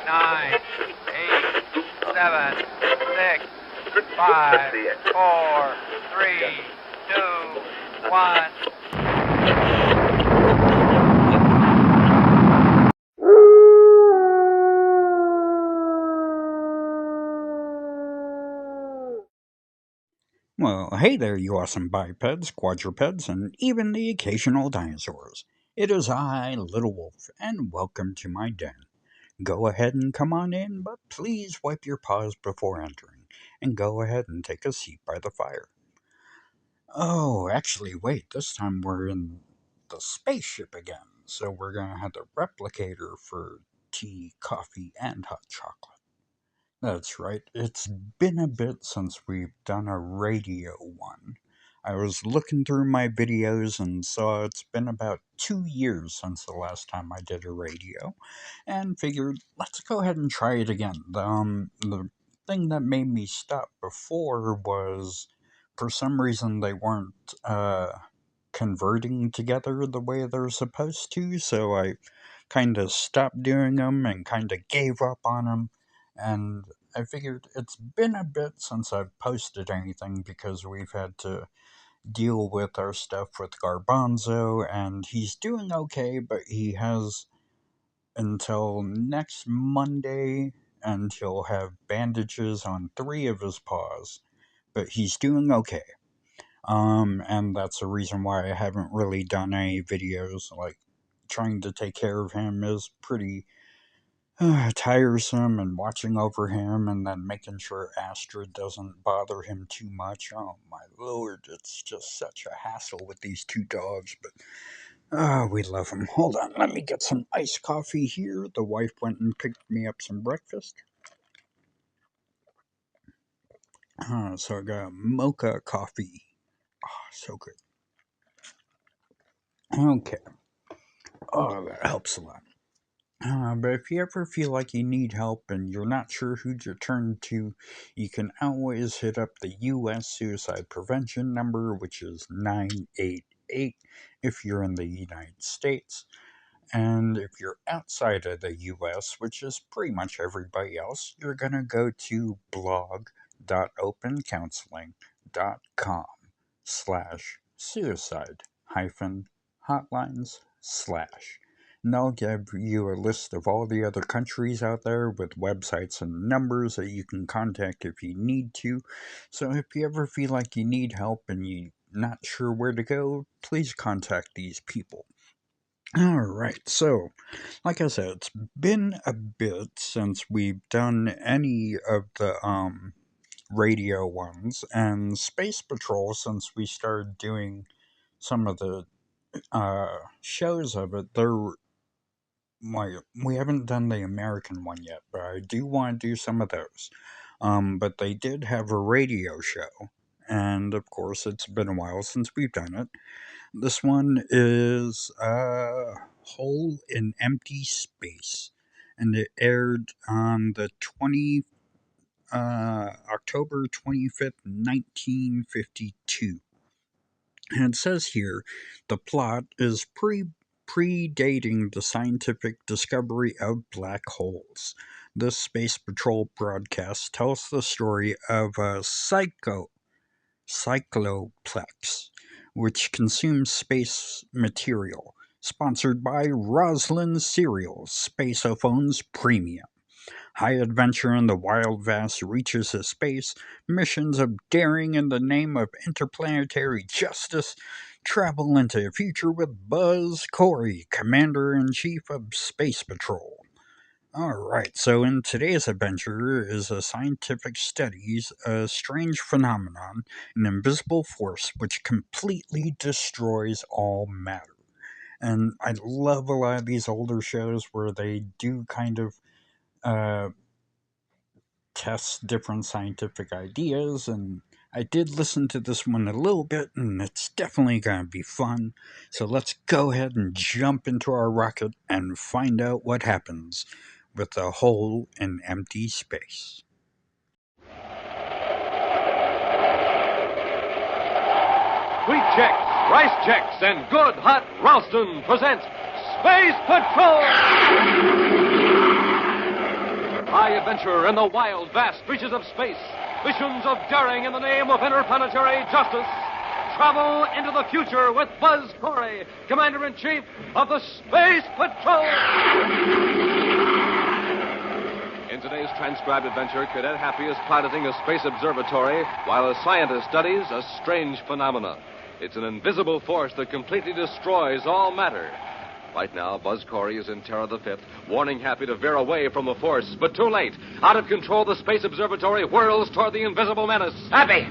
9, 8, 7, 6, 5, 4, 3, 2, 1. Well, hey there, you awesome bipeds, quadrupeds, and even the occasional dinosaurs. It is I, Little Wolf, and welcome to my den. Go ahead and come on in, but please wipe your paws before entering, and go ahead and take a seat by the fire. Oh, actually, wait, this time we're in the spaceship again, so we're gonna have the replicator for tea, coffee, and hot chocolate. That's right. It's been a bit since we've done a radio one. I was looking through my videos and saw it's been about 2 years since the last time I did a radio, and figured let's go ahead and try it again. The thing that made me stop before was for some reason they weren't converting together the way they're supposed to, so I kind of stopped doing them and kind of gave up on them. And I figured it's been a bit since I've posted anything because we've had to deal with our stuff with Garbonzo, and he's doing okay, but he has until next Monday, and he'll have bandages on 3 of his paws, but he's doing okay. And that's the reason why I haven't really done any videos. Like, trying to take care of him is pretty tiresome, and watching over him and then making sure Astrid doesn't bother him too much. Oh my lord, it's just such a hassle with these two dogs, but we love them. Hold on, let me get some iced coffee here. The wife went and picked me up some breakfast. So I got mocha coffee. So good. Okay. Oh, that helps a lot. But if you ever feel like you need help and you're not sure who to turn to, you can always hit up the U.S. Suicide Prevention number, which is 988 if you're in the United States. And if you're outside of the U.S., which is pretty much everybody else, you're going to go to blog.opencounseling.com/suicide hotlines slash. And I'll give you a list of all the other countries out there with websites and numbers that you can contact if you need to. So if you ever feel like you need help and you're not sure where to go, please contact these people. Alright, so like I said, it's been a bit since we've done any of the radio ones, and Space Patrol, since we started doing some of the shows of it, we haven't done the American one yet, but I do want to do some of those. But they did have a radio show, and of course, it's been a while since we've done it. This one is Hole in Empty Space, and it aired on the October 25th, 1952. And it says here the plot is predating the scientific discovery of black holes. This Space Patrol broadcast tells the story of a cycloplex, which consumes space material, sponsored by Roslyn Cereal Spacephones Premium. High adventure in the wild vast reaches of space, missions of daring in the name of interplanetary justice, travel into the future with Buzz Cory, Commander-in-Chief of Space Patrol. Alright, so in today's adventure is a scientific studies a strange phenomenon, an invisible force which completely destroys all matter. And I love a lot of these older shows where they do kind of test different scientific ideas, and I did listen to this one a little bit, and it's definitely going to be fun. So let's go ahead and jump into our rocket and find out what happens with a hole in empty space. Sweet checks, rice checks, and good hot Ralston presents Space Patrol! adventure in the wild, vast reaches of space. Missions of daring in the name of interplanetary justice. Travel into the future with Buzz Cory, Commander-in-Chief of the Space Patrol. In today's transcribed adventure, Cadet Happy is piloting a space observatory while a scientist studies a strange phenomenon. It's an invisible force that completely destroys all matter. Right now, Buzz Cory is in Terra the Fifth, warning Happy to veer away from the force. But too late. Out of control, the space observatory whirls toward the invisible menace. Happy,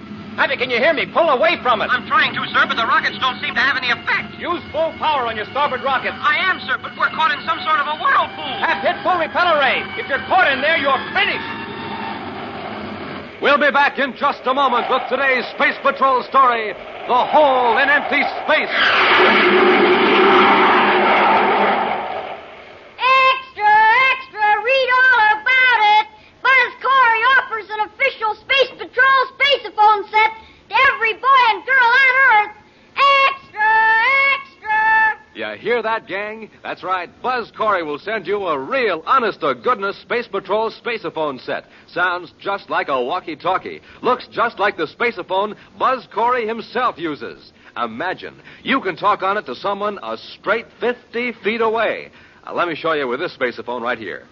can you hear me? Pull away from it. I'm trying to, sir, but the rockets don't seem to have any effect. Use full power on your starboard rocket. I am, sir, but we're caught in some sort of a whirlpool. Have hit full repeller ray. If you're caught in there, you're finished. We'll be back in just a moment with today's Space Patrol story, The Hole in Empty Space. Read all about it. Buzz Cory offers an official Space Patrol spaceophone set to every boy and girl on Earth. Extra! You hear that, gang? That's right. Buzz Cory will send you a real, honest-to-goodness Space Patrol spaceophone set. Sounds just like a walkie-talkie. Looks just like the spaceophone Buzz Cory himself uses. Imagine, you can talk on it to someone a straight 50 feet away. Let me show you with this spaceophone right here.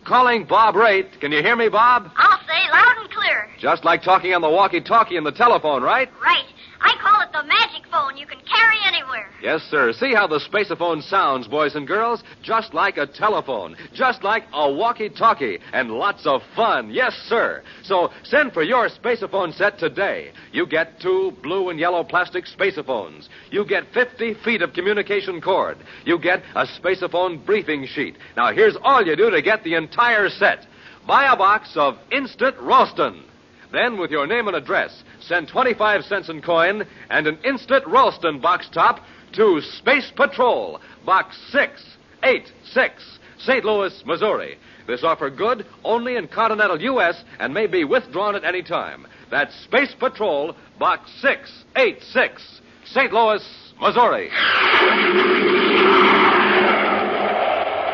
Calling Bob Raitt. Can you hear me, Bob? I'll say loud and clear. Just like talking on the walkie-talkie and the telephone, right? Right. I call it the magic phone you can carry anywhere. Yes, sir. See how the spaceophone sounds, boys and girls? Just like a telephone. Just like a walkie-talkie. And lots of fun. Yes, sir. So send for your spaceophone set today. You get 2 blue and yellow plastic spaceophones. You get 50 feet of communication cord. You get a spaceophone briefing sheet. Now, here's all you do to get the entire set. Buy a box of Instant Ralston. Then, with your name and address, send 25 cents in coin and an Instant Ralston box top to Space Patrol, Box 686, St. Louis, Missouri. This offer good only in continental U.S. and may be withdrawn at any time. That's Space Patrol, Box 686, St. Louis, Missouri.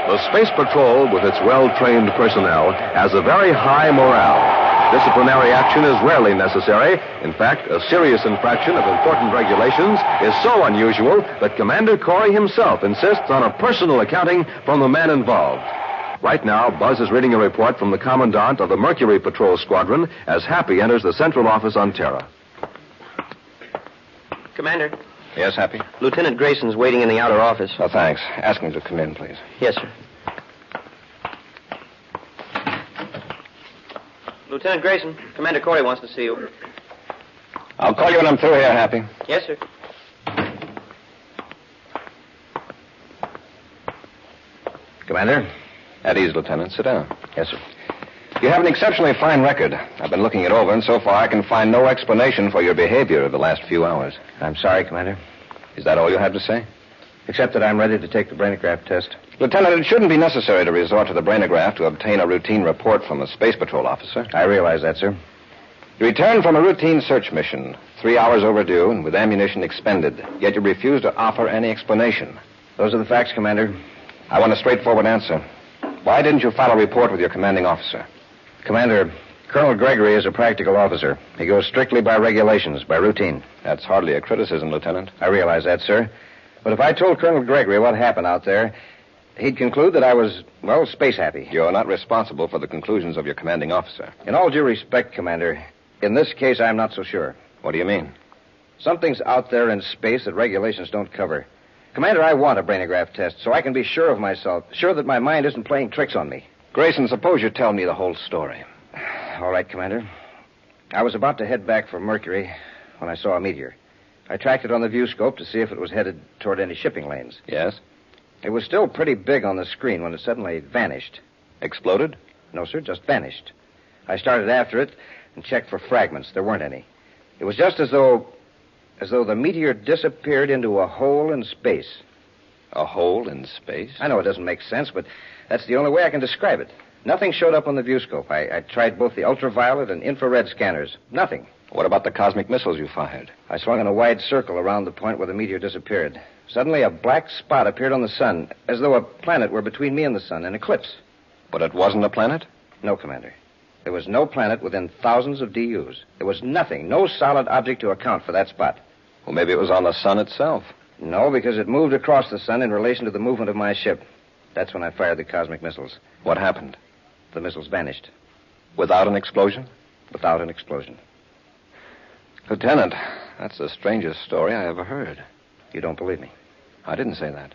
The Space Patrol, with its well-trained personnel, has a very high morale. Disciplinary action is rarely necessary. In fact, a serious infraction of important regulations is so unusual that Commander Cory himself insists on a personal accounting from the men involved. Right now, Buzz is reading a report from the Commandant of the Mercury Patrol Squadron as Happy enters the central office on Terra. Commander. Yes, Happy? Lieutenant Grayson's waiting in the outer office. Oh, thanks. Ask him to come in, please. Yes, sir. Lieutenant Grayson, Commander Cory wants to see you. I'll call you when I'm through here, Happy. Yes, sir. Commander? At ease, Lieutenant. Sit down. Yes, sir. You have an exceptionally fine record. I've been looking it over, and so far I can find no explanation for your behavior the last few hours. I'm sorry, Commander. Is that all you have to say? Except that I'm ready to take the brainograph test. Lieutenant, it shouldn't be necessary to resort to the brainograph to obtain a routine report from a Space Patrol officer. I realize that, sir. You returned from a routine search mission, 3 hours overdue and with ammunition expended, yet you refused to offer any explanation. Those are the facts, Commander. I want a straightforward answer. Why didn't you file a report with your commanding officer? Commander, Colonel Gregory is a practical officer. He goes strictly by regulations, by routine. That's hardly a criticism, Lieutenant. I realize that, sir. But if I told Colonel Gregory what happened out there, he'd conclude that I was, well, space happy. You're not responsible for the conclusions of your commanding officer. In all due respect, Commander, in this case, I'm not so sure. What do you mean? Something's out there in space that regulations don't cover. Commander, I want a brainograph test so I can be sure of myself, sure that my mind isn't playing tricks on me. Grayson, suppose you tell me the whole story. All right, Commander. I was about to head back for Mercury when I saw a meteor. I tracked it on the viewscope to see if it was headed toward any shipping lanes. Yes? It was still pretty big on the screen when it suddenly vanished. Exploded? No, sir, just vanished. I started after it and checked for fragments. There weren't any. It was just as though the meteor disappeared into a hole in space. A hole in space? I know it doesn't make sense, but that's the only way I can describe it. Nothing showed up on the viewscope. I tried both the ultraviolet and infrared scanners. Nothing. What about the cosmic missiles you fired? I swung in a wide circle around the point where the meteor disappeared. Suddenly, a black spot appeared on the sun, as though a planet were between me and the sun, an eclipse. But it wasn't a planet? No, Commander. There was no planet within thousands of DUs. There was nothing, no solid object to account for that spot. Well, maybe it was on the sun itself. No, because it moved across the sun in relation to the movement of my ship. That's when I fired the cosmic missiles. What happened? The missiles vanished. Without an explosion? Without an explosion. Lieutenant, that's the strangest story I ever heard. You don't believe me? I didn't say that.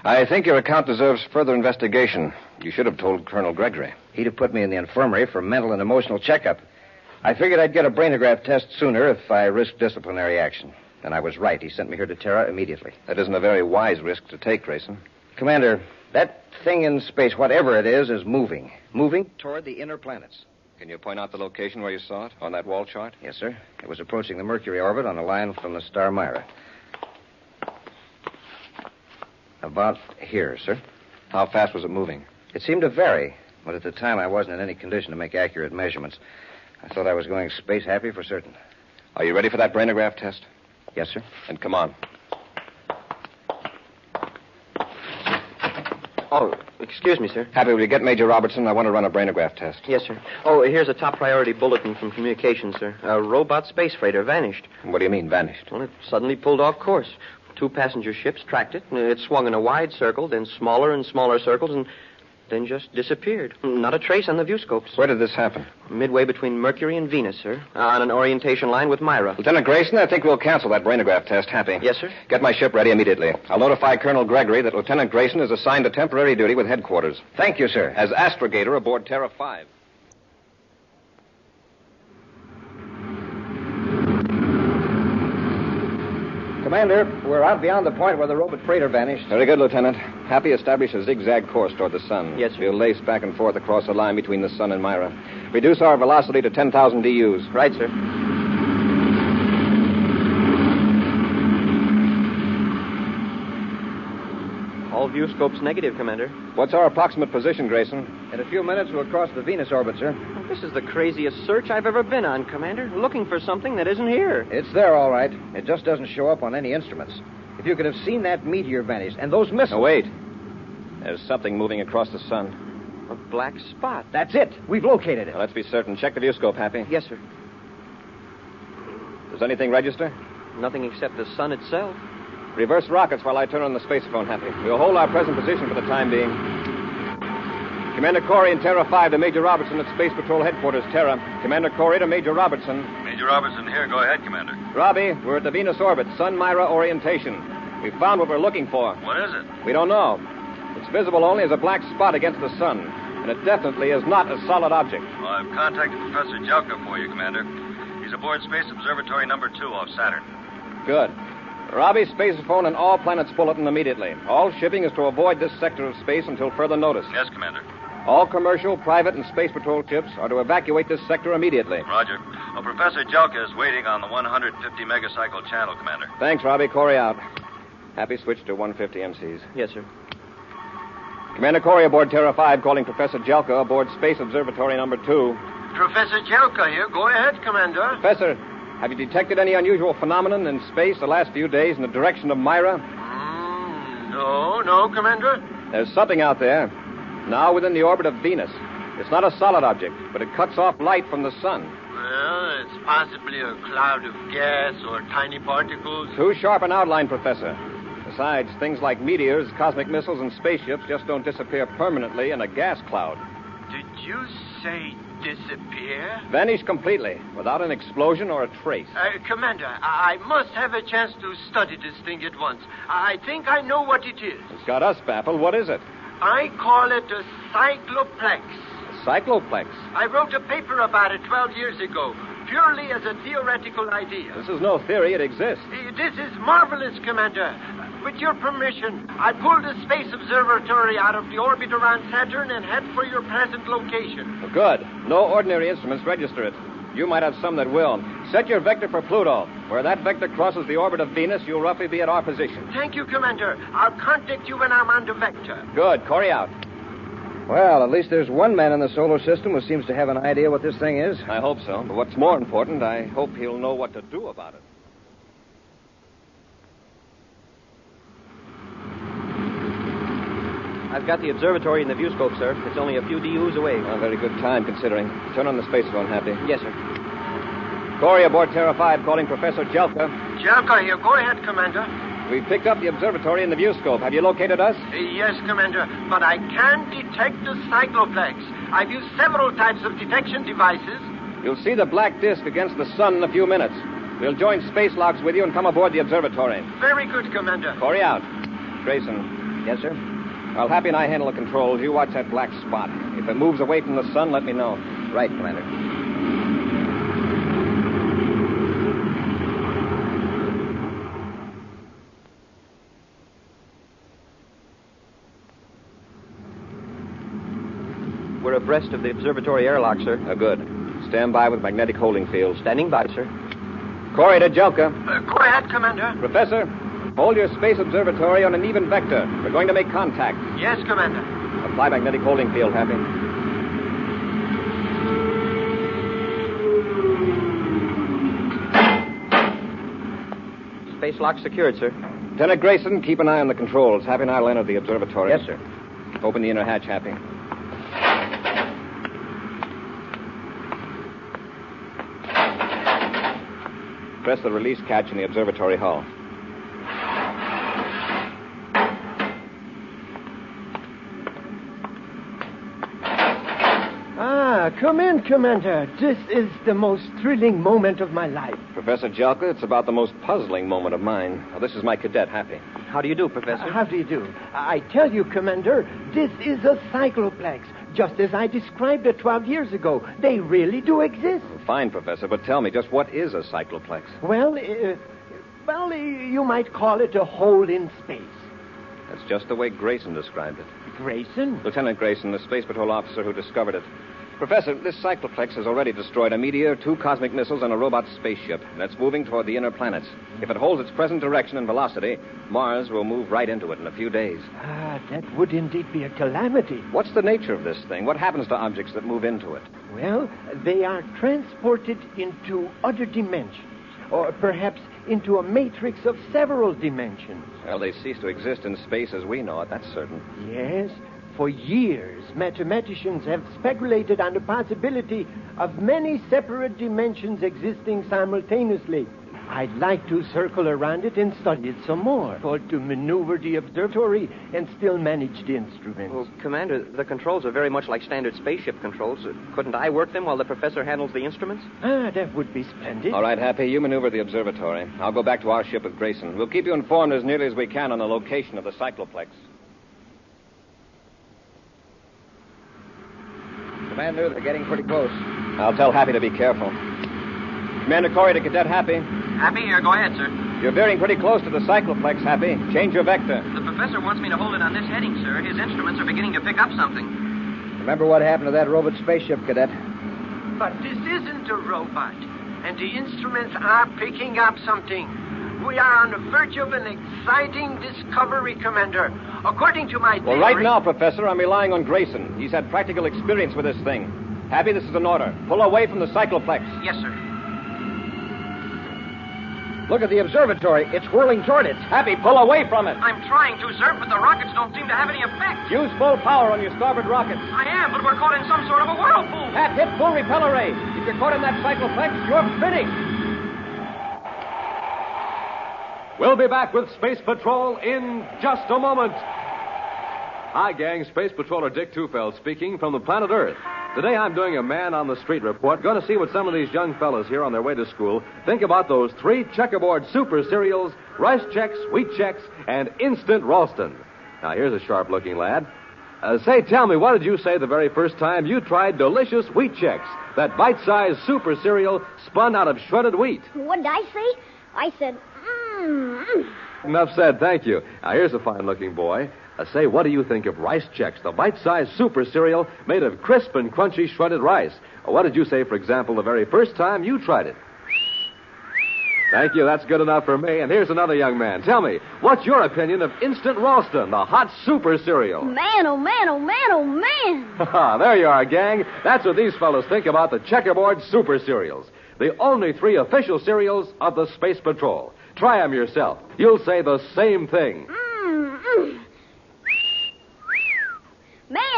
I think your account deserves further investigation. You should have told Colonel Gregory. He'd have put me in the infirmary for mental and emotional checkup. I figured I'd get a brainograph test sooner if I risked disciplinary action. And I was right. He sent me here to Terra immediately. That isn't a very wise risk to take, Grayson. Commander, that thing in space, whatever it is moving. Moving toward the inner planets. Can you point out the location where you saw it on that wall chart? Yes, sir. It was approaching the Mercury orbit on a line from the star Myra. About here, sir. How fast was it moving? It seemed to vary, but at the time I wasn't in any condition to make accurate measurements. I thought I was going space happy for certain. Are you ready for that brainograph test? Yes, sir. Then come on. Oh, excuse me, sir. Happy, will you get Major Robertson? I want to run a brainograph test. Yes, sir. Oh, here's a top priority bulletin from communications, sir. A robot space freighter vanished. What do you mean, vanished? Well, it suddenly pulled off course. 2 passenger ships tracked it. It swung in a wide circle, then smaller and smaller circles, and then just disappeared. Not a trace on the viewscopes. Where did this happen? Midway between Mercury and Venus, sir. On an orientation line with Myra. Lieutenant Grayson, I think we'll cancel that brainograph test. Happy. Yes, sir. Get my ship ready immediately. I'll notify Colonel Gregory that Lieutenant Grayson is assigned to temporary duty with headquarters. Thank you, sir. As astrogator aboard Terra 5. Commander, we're out beyond the point where the robot freighter vanished. Very good, Lieutenant. Happy, establish a zigzag course toward the sun. Yes, sir. We'll lace back and forth across the line between the sun and Myra. Reduce our velocity to 10,000 DUs. Right, sir. All viewscopes negative, Commander. What's our approximate position, Grayson? In a few minutes, we'll cross the Venus orbit, sir. This is the craziest search I've ever been on, Commander. Looking for something that isn't here. It's there, all right. It just doesn't show up on any instruments. If you could have seen that meteor vanish and those missiles... Now, wait. There's something moving across the sun. A black spot. That's it. We've located it. Now, let's be certain. Check the viewscope, Happy. Yes, sir. Does anything register? Nothing except the sun itself. Reverse rockets while I turn on the spacephone, Happy. We'll hold our present position for the time being. Commander Cory and Terra 5 to Major Robertson at Space Patrol Headquarters, Terra. Commander Cory to Major Robertson. Major Robertson here. Go ahead, Commander. Robbie, we're at the Venus orbit, Sun-Myra orientation. We found what we're looking for. What is it? We don't know. It's visible only as a black spot against the sun, and it definitely is not a solid object. Well, I've contacted Professor Jelka for you, Commander. He's aboard Space Observatory number 2 off Saturn. Good. Robbie, spacephone and all planets bulletin immediately. All shipping is to avoid this sector of space until further notice. Yes, Commander. All commercial, private, and space patrol ships are to evacuate this sector immediately. Roger. Well, Professor Jelka is waiting on the 150 megacycle channel, Commander. Thanks, Robbie. Cory out. Happy switch to 150 MCs. Yes, sir. Commander Cory aboard Terra 5 calling Professor Jelka aboard Space Observatory number 2. Professor Jelka here. Go ahead, Commander. Professor, have you detected any unusual phenomenon in space the last few days in the direction of Myra? No, Commander. There's something out there, now within the orbit of Venus. It's not a solid object, but it cuts off light from the sun. Well, it's possibly a cloud of gas or tiny particles. Too sharp an outline, Professor. Besides, things like meteors, cosmic missiles, and spaceships just don't disappear permanently in a gas cloud. Did you say disappear? Vanish completely, without an explosion or a trace. Commander, I must have a chance to study this thing at once. I think I know what it is. It's got us baffled. What is it? I call it a cycloplex. A cycloplex. I wrote a paper about it 12 years ago, purely as a theoretical idea. This is no theory. It exists. This is marvelous, Commander. With your permission, I pulled the Space Observatory out of the orbit around Saturn and head for your present location. Well, good. No ordinary instruments register it. You might have some that will. Set your vector for Pluto. Where that vector crosses the orbit of Venus, you'll roughly be at our position. Thank you, Commander. I'll contact you when I'm on the vector. Good. Cory out. Well, at least there's one man in the solar system who seems to have an idea what this thing is. I hope so. But what's more important, I hope he'll know what to do about it. I've got the observatory in the viewscope, sir. It's only a few DUs away. A very good time, considering. Turn on the spacephone, Happy. Yes, sir. Cory aboard Terra 5 calling Professor Jelka. Jelka here. Go ahead, Commander. We've picked up the observatory in the viewscope. Have you located us? Yes, Commander, but I can detect the cycloplex. I've used several types of detection devices. You'll see the black disk against the sun in a few minutes. We'll join space locks with you and come aboard the observatory. Very good, Commander. Cory out. Grayson. Yes, sir. While Happy and I handle the controls, you watch that black spot. If it moves away from the sun, let me know. Right, Commander. We're abreast of the observatory airlock, sir. Good. Stand by with magnetic holding fields. Standing by, sir. Cory to Jelka. Go ahead, Commander. Professor, hold your space observatory on an even vector. We're going to make contact. Yes, Commander. Apply magnetic holding field, Happy. Space lock secured, sir. Lieutenant Grayson, keep an eye on the controls. Happy and I will enter the observatory. Yes, sir. Open the inner hatch, Happy. Press the release catch in the observatory hull. Come in, Commander. This is the most thrilling moment of my life. Professor Jelka, it's about the most puzzling moment of mine. Now, this is my cadet, Happy. How do you do, Professor? How do you do? I tell you, Commander, this is a cycloplex, just as I described it 12 years ago. They really do exist. Fine, Professor, but tell me, just what is a cycloplex? Well, you might call it a hole in space. That's just the way Grayson described it. Grayson? Lieutenant Grayson, the Space Patrol officer who discovered it. Professor, this cycloplex has already destroyed a meteor, 2 cosmic missiles, and a robot spaceship, and it's moving toward the inner planets. If it holds its present direction and velocity, Mars will move right into it in a few days. That would indeed be a calamity. What's the nature of this thing? What happens to objects that move into it? Well, they are transported into other dimensions, or perhaps into a matrix of several dimensions. Well, they cease to exist in space as we know it, that's certain. Yes. For years, mathematicians have speculated on the possibility of many separate dimensions existing simultaneously. I'd like to circle around it and study it some more, or to maneuver the observatory and still manage the instruments. Well, Commander, the controls are very much like standard spaceship controls. Couldn't I work them while the professor handles the instruments? That would be splendid. All right, Happy, you maneuver the observatory. I'll go back to our ship with Grayson. We'll keep you informed as nearly as we can on the location of the cycloplex. Commander, they're getting pretty close. I'll tell Happy to be careful. Commander Cory to Cadet Happy. Happy here. Go ahead, sir. You're veering pretty close to the cycloplex, Happy. Change your vector. The professor wants me to hold it on this heading, sir. His instruments are beginning to pick up something. Remember what happened to that robot spaceship, Cadet? But this isn't a robot, and the instruments are picking up something. We are on the verge of an exciting discovery, Commander. According to my theory... Well, right now, Professor, I'm relying on Grayson. He's had practical experience with this thing. Happy, this is an order. Pull away from the cycloplex. Yes, sir. Look at the observatory. It's whirling toward it. Happy, pull away from it. I'm trying to, sir, but the rockets don't seem to have any effect. Use full power on your starboard rockets. I am, but we're caught in some sort of a whirlpool. Pat, hit full repeller ray. If you're caught in that cycloplex, you're finished. We'll be back with Space Patrol in just a moment. Hi, gang. Space Patroller Dick Tufeld speaking from the planet Earth. Today I'm doing a man-on-the-street report. Going to see what some of these young fellas here on their way to school think about those 3 checkerboard super cereals, Rice Chex, Wheat Chex, and Instant Ralston. Now, here's a sharp-looking lad. Tell me, what did you say the very first time you tried delicious Wheat Chex, that bite-sized super cereal spun out of shredded wheat? What did I say? I said, Enough said, thank you. Now, here's a fine-looking boy. What do you think of Rice Chex, the bite-sized super cereal made of crisp and crunchy shredded rice? What did you say, for example, the very first time you tried it? Thank you, that's good enough for me. And here's another young man. Tell me, what's your opinion of Instant Ralston, the hot super cereal? Man, oh man, oh man, oh man. There you are, gang. That's what these fellows think about the checkerboard super cereals. The only 3 official cereals of the Space Patrol. Try them yourself. You'll say the same thing.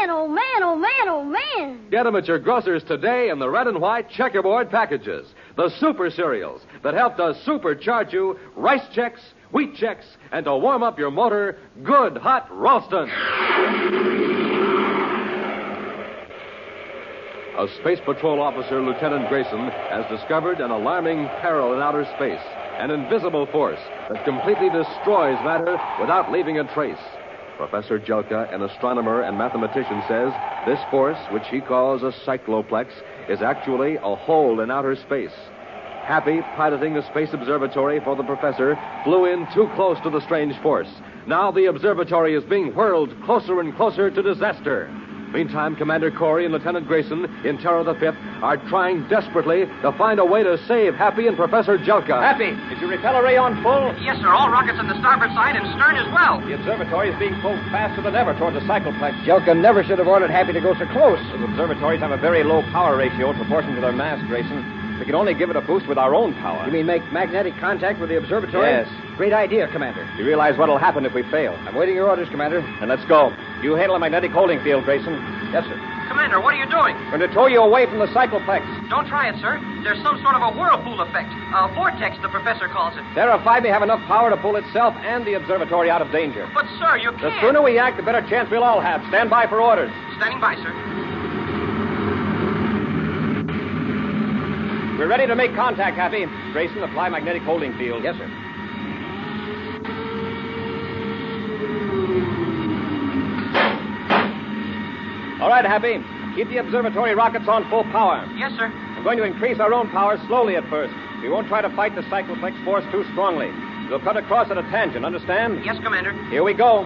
man, oh man, oh man, oh man. Get them at your grocer's today in the red and white checkerboard packages. The super cereals that help to supercharge you rice checks, wheat checks, and to warm up your motor, good hot Ralston. A Space Patrol officer, Lieutenant Grayson, has discovered an alarming peril in outer space, an invisible force that completely destroys matter without leaving a trace. Professor Jelka, an astronomer and mathematician, says this force, which he calls a cycloplex, is actually a hole in outer space. Happy, piloting the space observatory for the professor, flew in too close to the strange force. Now the observatory is being whirled closer and closer to disaster. Meantime, Commander Cory and Lieutenant Grayson in Terror the Fifth are trying desperately to find a way to save Happy and Professor Jelka. Happy, is your repeller ray on full? Yes, sir. All rockets on the starboard side and stern as well. The observatory is being pulled faster than ever toward the cycloplex. Jelka never should have ordered Happy to go so close. Those observatories have a very low power ratio in proportion to their mass, Grayson. We can only give it a boost with our own power. You mean make magnetic contact with the observatory? Yes. Great idea, Commander. You realize what'll happen if we fail. I'm waiting your orders, Commander. Then let's go. You handle the magnetic holding field, Grayson. Yes, sir. Commander, what are you doing? Going to tow you away from the cycloplex. Don't try it, sir. There's some sort of a whirlpool effect. A vortex, the professor calls it. Sci-Fi may have enough power to pull itself and the observatory out of danger. But, sir, you The can't. sooner we act, the better chance we'll all have. Stand by for orders. Standing by, sir. We're ready to make contact, Happy. Grayson, apply magnetic holding field. Yes, sir. All right, Happy. Keep the observatory rockets on full power. Yes, sir. I'm going to increase our own power slowly at first. We won't try to fight the cycloplex force too strongly. We'll cut across at a tangent, understand? Yes, Commander. Here we go.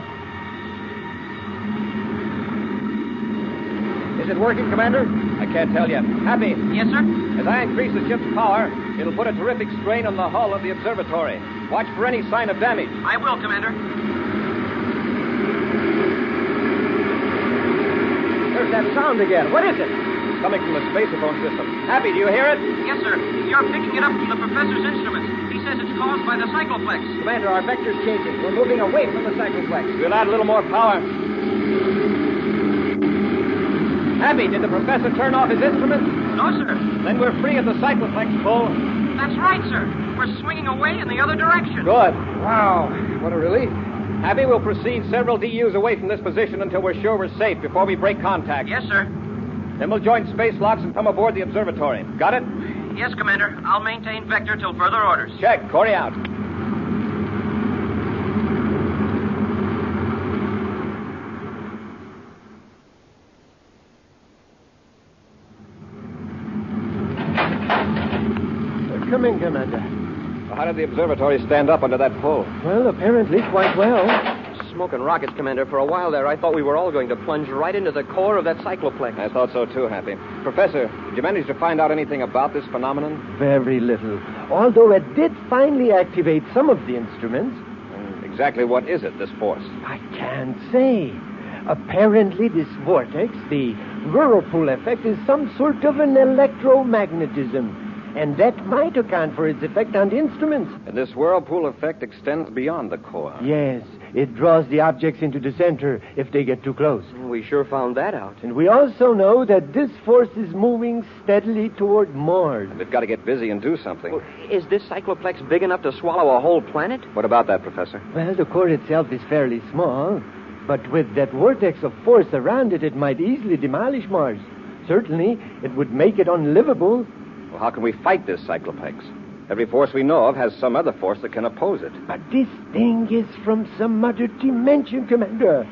Is it working, Commander? I can't tell yet. Happy, Yes, sir. as I increase the ship's power, it'll put a terrific strain on the hull of the observatory. Watch for any sign of damage. I will, Commander. There's that sound again. What is it? It's coming from the spaceophone system. Happy, do you hear it? Yes, sir. You're picking it up from the professor's instruments. He says it's caused by the cycloplex. Commander, our vector's changing. We're moving away from the cycloplex. We'll add a little more power. Happy, did the professor turn off his instruments? No, sir. Then we're free of the cycloplex pull. That's right, sir. We're swinging away in the other direction. Good. Wow. What a relief. Happy, we'll proceed several DUs away from this position until we're sure we're safe before we break contact. Yes, sir. Then we'll join space locks and come aboard the observatory. Got it? Yes, Commander. I'll maintain vector till further orders. Check. Cory out. Come in, Commander. How did the observatory stand up under that pull? Well, apparently quite well. Smoking rockets, Commander. For a while there, I thought we were all going to plunge right into the core of that cycloplex. I thought so too, Happy. Professor, did you manage to find out anything about this phenomenon? Very little. Although it did finally activate some of the instruments. Exactly what is it, this force? I can't say. Apparently, this vortex, the whirlpool effect, is some sort of an electromagnetism. And that might account for its effect on the instruments. And this whirlpool effect extends beyond the core. Yes, it draws the objects into the center if they get too close. We sure found that out. And we also know that this force is moving steadily toward Mars. They've got to get busy and do something. Well, is this cycloplex big enough to swallow a whole planet? What about that, Professor? Well, the core itself is fairly small, but with that vortex of force around it, it might easily demolish Mars. Certainly, it would make it unlivable. Well, how can we fight this cycloplex? Every force we know of has some other force that can oppose it. But this thing is from some other dimension, Commander.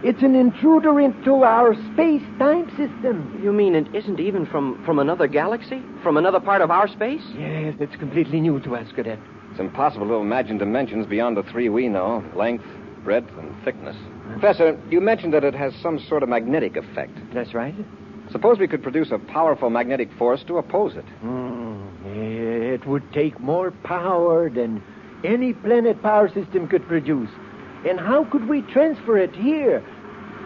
It's an intruder into our space-time system. You mean it isn't even from another galaxy? From another part of our space? Yes, it's completely new to us, Cadet. It's impossible to imagine dimensions beyond the three we know: length, breadth, and thickness. Professor, you mentioned that it has some sort of magnetic effect. That's right. Suppose we could produce a powerful magnetic force to oppose it. It would take more power than any planet power system could produce. And how could we transfer it here?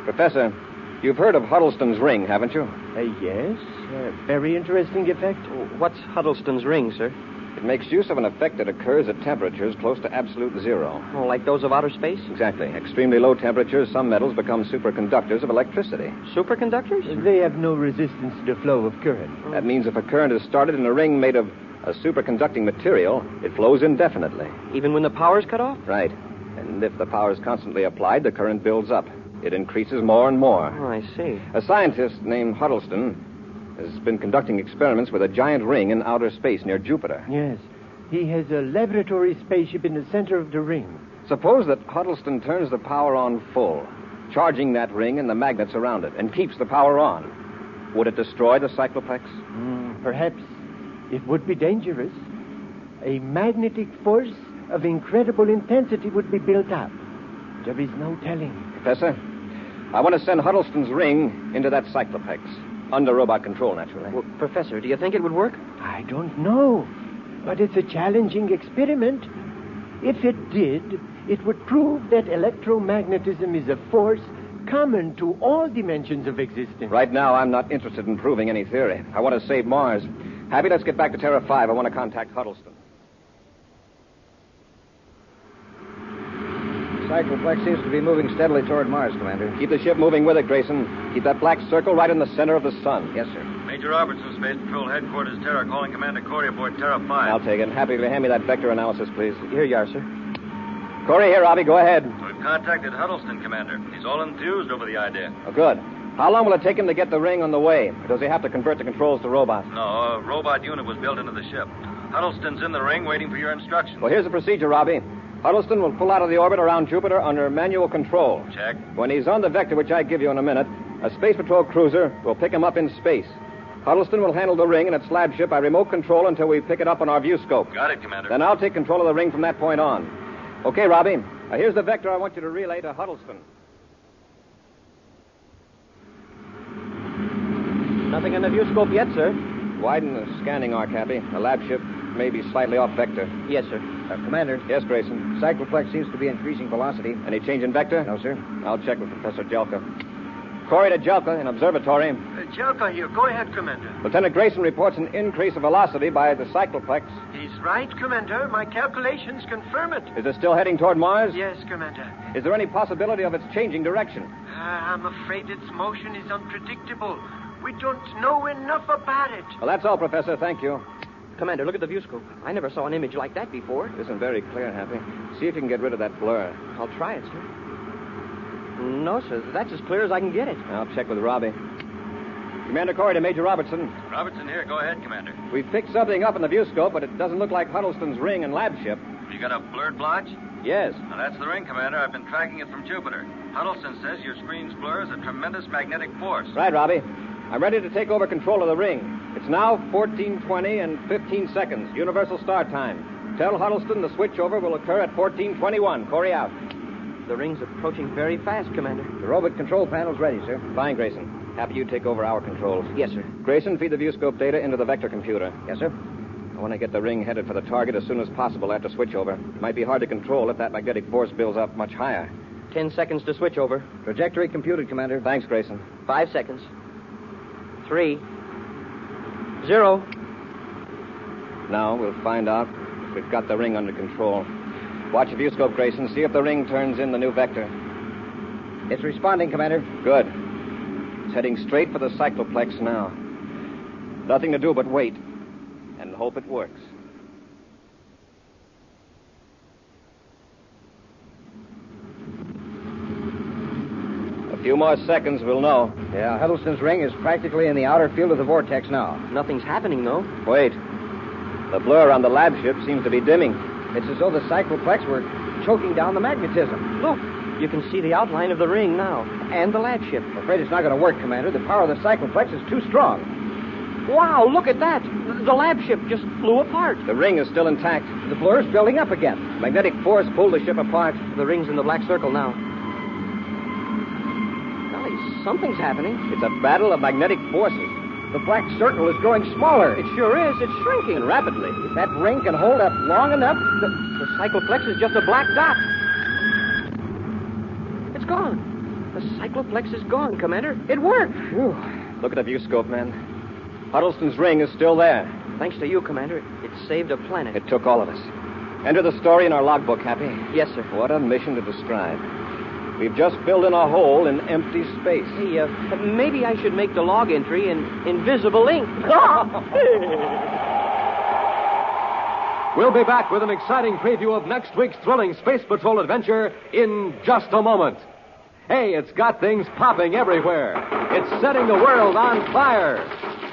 Professor, you've heard of Huddleston's ring, haven't you? Yes. Very interesting effect. What's Huddleston's ring, sir? It makes use of an effect that occurs at temperatures close to absolute zero. Oh, like those of outer space? Exactly. Extremely low temperatures, some metals become superconductors of electricity. Superconductors? They have no resistance to the flow of current. That means if a current is started in a ring made of a superconducting material, it flows indefinitely. Even when the power's cut off? Right. And if the power is constantly applied, the current builds up. It increases more and more. Oh, I see. A scientist named Huddleston has been conducting experiments with a giant ring in outer space near Jupiter. Yes. He has a laboratory spaceship in the center of the ring. Suppose that Huddleston turns the power on full, charging that ring and the magnets around it, and keeps the power on. Would it destroy the cycloplex? Perhaps it would be dangerous. A magnetic force of incredible intensity would be built up. There is no telling. Professor, I want to send Huddleston's ring into that cycloplex. Under robot control, naturally. Well, Professor, do you think it would work? I don't know. But it's a challenging experiment. If it did, it would prove that electromagnetism is a force common to all dimensions of existence. Right now, I'm not interested in proving any theory. I want to save Mars. Happy, let's get back to Terra 5. I want to contact Huddleston. Cycloplex seems to be moving steadily toward Mars, Commander. Keep the ship moving with it, Grayson. Keep that black circle right in the center of the sun. Yes, sir. Major Robertson, Space Patrol Headquarters, Terra, calling Commander Cory aboard Terra 5. I'll take it. Happy to hand me that vector analysis, please. Here you are, sir. Cory, here, Robbie. Go ahead. We've contacted Huddleston, Commander. He's all enthused over the idea. Oh, good. How long will it take him to get the ring on the way? Or does he have to convert the controls to robots? No, a robot unit was built into the ship. Huddleston's in the ring waiting for your instructions. Well, here's the procedure, Robbie. Huddleston will pull out of the orbit around Jupiter under manual control. Check. When he's on the vector, which I give you in a minute, a Space Patrol cruiser will pick him up in space. Huddleston will handle the ring and its lab ship by remote control until we pick it up on our view scope. Got it, Commander. Then I'll take control of the ring from that point on. Okay, Robbie. Now, here's the vector I want you to relay to Huddleston. Nothing on the view scope yet, sir. Widen the scanning arc, Happy. The lab ship may be slightly off vector. Yes, sir. Commander. Yes, Grayson. Cycloplex seems to be increasing velocity. Any change in vector? No, sir. I'll check with Professor Jelka. Cory to Jelka in observatory. Jelka here. Go ahead, Commander. Lieutenant Grayson reports an increase of velocity by the cycloplex. He's right, Commander. My calculations confirm it. Is it still heading toward Mars? Yes, Commander. Is there any possibility of its changing direction? I'm afraid its motion is unpredictable. We don't know enough about it. Well, that's all, Professor. Thank you. Commander, look at the view scope. I never saw an image like that before. It isn't very clear, Happy. See if you can get rid of that blur. I'll try it, sir. No, sir. That's as clear as I can get it. I'll check with Robbie. Commander Cory to Major Robertson. Robertson here. Go ahead, Commander. We've picked something up in the view scope, but it doesn't look like Huddleston's ring and lab ship. You got a blurred blotch? Yes. Now, that's the ring, Commander. I've been tracking it from Jupiter. Huddleston says your screen's blur is a tremendous magnetic force. Right, Robbie. I'm ready to take over control of the ring. It's now 14:20 and 15 seconds, universal start time. Tell Huddleston the switchover will occur at 14:21. Cory out. The ring's approaching very fast, Commander. The robot control panel's ready, sir. Fine, Grayson. Happy you take over our controls. Yes, sir. Grayson, feed the viewscope data into the vector computer. Yes, sir. I want to get the ring headed for the target as soon as possible after switchover. It might be hard to control if that magnetic force builds up much higher. 10 seconds to switch over. Trajectory computed, Commander. Thanks, Grayson. 5 seconds. 3, 0. Now we'll find out if we've got the ring under control. Watch the viewscope, Grayson. See if the ring turns in the new vector. It's responding, Commander. Good. It's heading straight for the cycloplex now. Nothing to do but wait and hope it works. A few more seconds, we'll know. Yeah, Huddleston's ring is practically in the outer field of the vortex now. Nothing's happening, though. Wait. The blur on the lab ship seems to be dimming. It's as though the cycloplex were choking down the magnetism. Look, you can see the outline of the ring now, and the lab ship. I'm afraid it's not going to work, Commander. The power of the cycloplex is too strong. Wow, look at that. The lab ship just flew apart. The ring is still intact. The blur's building up again. Magnetic force pulled the ship apart. The ring's in the black circle now. Golly, something's happening. It's a battle of magnetic forces. The black circle is growing smaller. It sure is. It's shrinking. And rapidly. If that ring can hold up long enough, The cycloplex is just a black dot. It's gone. The cycloplex is gone, Commander. It worked. Whew. Look at the viewscope, man. Huddleston's ring is still there. Thanks to you, Commander, it saved a planet. It took all of us. Enter the story in our logbook, Happy. Yes, sir. What a mission to describe. We've just filled in a hole in empty space. Hey, maybe I should make the log entry in invisible ink. We'll be back with an exciting preview of next week's thrilling Space Patrol adventure in just a moment. Hey, it's got things popping everywhere. It's setting the world on fire.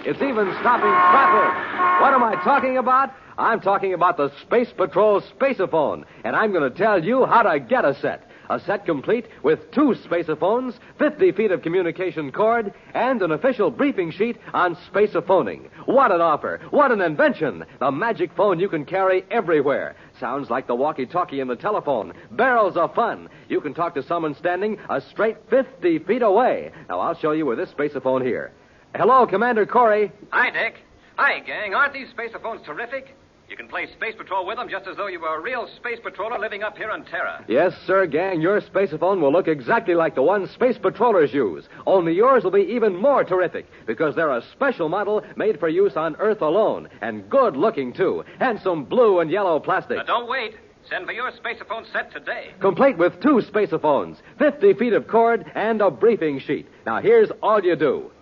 It's even stopping traffic. What am I talking about? I'm talking about the Space Patrol Spaceophone, and I'm going to tell you how to get a set. A set complete with 2 spacephones, 50 feet of communication cord, and an official briefing sheet on spacephoning. What an offer! What an invention! The magic phone you can carry everywhere. Sounds like the walkie-talkie in the telephone. Barrels of fun. You can talk to someone standing a straight 50 feet away. Now, I'll show you with this spaceophone here. Hello, Commander Cory. Hi, Dick. Hi, gang. Aren't these spacephones terrific? You can play Space Patrol with them just as though you were a real space patroller living up here on Terra. Yes, sir, gang. Your spaceophone will look exactly like the one space patrollers use. Only yours will be even more terrific because they're a special model made for use on Earth alone. And good-looking, too. Handsome blue and yellow plastic. Now, don't wait. Send for your spaceophone set today. Complete with 2 spacephones, 50 feet of cord, and a briefing sheet. Now, here's all you do.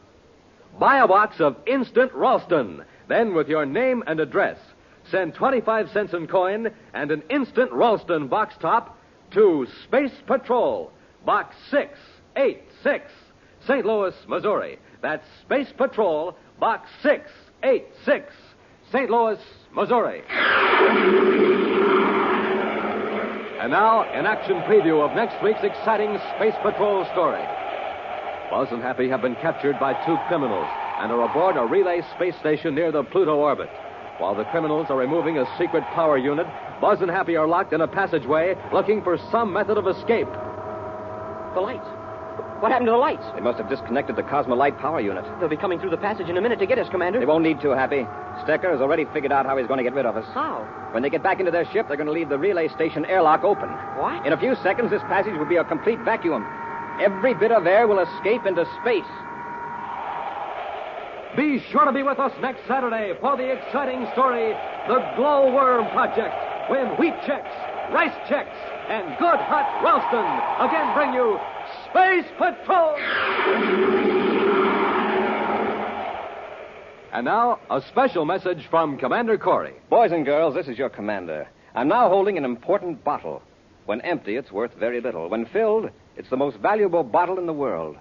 Buy a box of Instant Ralston. Then, with your name and address, send 25 cents in coin and an Instant Ralston box top to Space Patrol, Box 686, St. Louis, Missouri. That's Space Patrol, Box 686, St. Louis, Missouri. And now, an action preview of next week's exciting Space Patrol story. Buzz and Happy have been captured by 2 criminals and are aboard a relay space station near the Pluto orbit. While the criminals are removing a secret power unit, Buzz and Happy are locked in a passageway looking for some method of escape. The lights. What happened to the lights? They must have disconnected the Cosmolite power unit. They'll be coming through the passage in a minute to get us, Commander. They won't need to, Happy. Stecker has already figured out how he's going to get rid of us. How? When they get back into their ship, they're going to leave the relay station airlock open. What? In a few seconds, this passage will be a complete vacuum. Every bit of air will escape into space. Be sure to be with us next Saturday for the exciting story, The Glowworm Project, when Wheat Checks, Rice Checks, and Good Hot Ralston again bring you Space Patrol! And now, a special message from Commander Cory. Boys and girls, this is your commander. I'm now holding an important bottle. When empty, it's worth very little. When filled, it's the most valuable bottle in the world.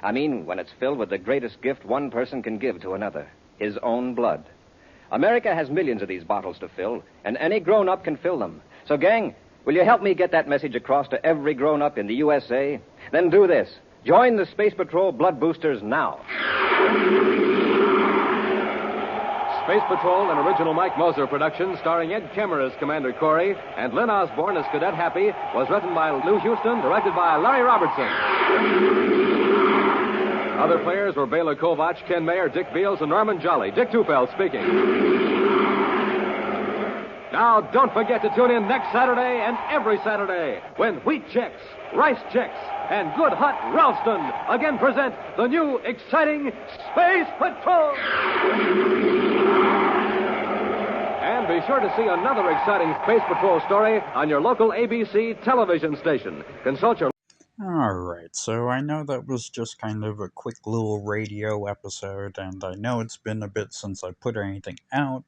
I mean, when it's filled with the greatest gift one person can give to another, his own blood. America has millions of these bottles to fill, and any grown-up can fill them. So, gang, will you help me get that message across to every grown-up in the USA? Then do this. Join the Space Patrol Blood Boosters now. Space Patrol, an original Mike Moser production starring Ed Kemmer as Commander Cory and Lynn Osborne as Cadet Happy, was written by Lou Houston, directed by Larry Robertson. Other players were Bela Kovac, Ken Mayer, Dick Beals, and Norman Jolly. Dick Tufeld speaking. Now, don't forget to tune in next Saturday and every Saturday when Wheat Checks, Rice Checks, and Good Hot Ralston again present the new exciting Space Patrol. And be sure to see another exciting Space Patrol story on your local ABC television station. Consult your... Alright, so I know that was just kind of a quick little radio episode, and I know it's been a bit since I put anything out,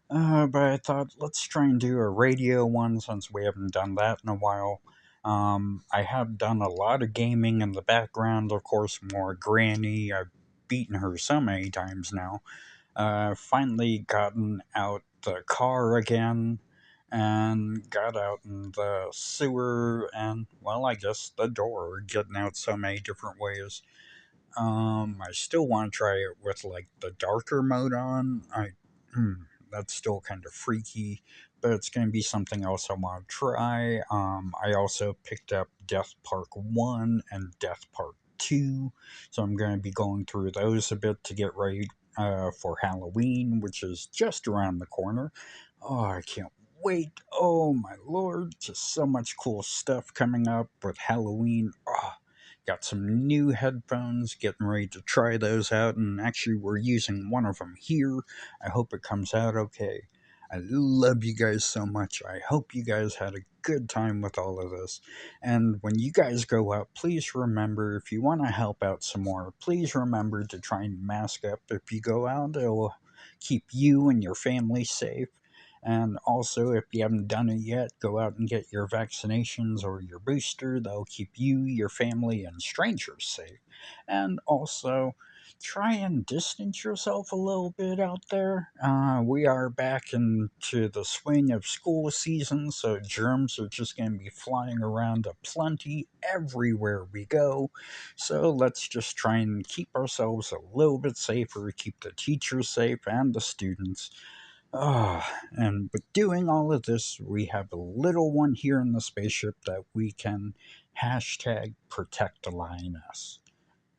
but I thought let's try and do a radio one since we haven't done that in a while. I have done a lot of gaming in the background, of course, more Granny. I've beaten her so many times now. Finally gotten out the car again, and got out in the sewer, and, well, I guess the door, getting out so many different ways. I still want to try it with, like, the darker mode on. That's still kind of freaky, but it's going to be something else I want to try. I also picked up Death Park 1 and Death Park 2, so I'm going to be going through those a bit to get ready for Halloween, which is just around the corner. Oh, I can't wait. Oh, my lord. Just so much cool stuff coming up with Halloween. Oh, Got some new headphones, getting ready to try those out, and actually, we're using one of them here. I hope it comes out okay. I love you guys so much. I hope you guys had a good time with all of this. And when you guys go out, please remember, if you want to help out some more, please remember to try and mask up if you go out. It will keep you and your family safe. And also, if you haven't done it yet, go out and get your vaccinations or your booster. That'll keep you, your family, and strangers safe. And also, try and distance yourself a little bit out there. We are back into the swing of school season, so germs are just going to be flying around aplenty everywhere we go. So let's just try and keep ourselves a little bit safer, keep the teachers safe and the students. And with doing all of this, we have a little one here in the spaceship that we can hashtag protect the lioness.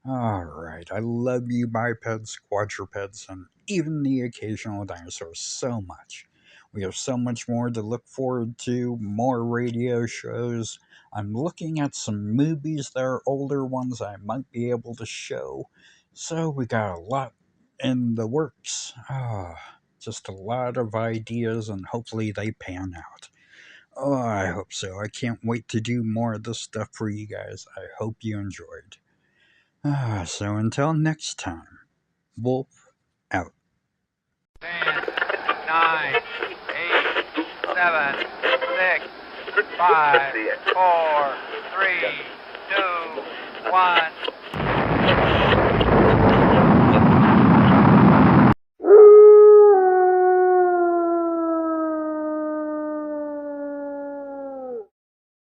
All right, I love you, bipeds, quadrupeds, and even the occasional dinosaurs so much. We have so much more to look forward to, more radio shows. I'm looking at some movies that are older ones I might be able to show. So we got a lot in the works. Just a lot of ideas, and hopefully they pan out. Oh, I hope so. I can't wait to do more of this stuff for you guys. I hope you enjoyed. So until next time, Wolf out. 10, 9, 8, 7, 6, 5, 4, 3, 2, 1.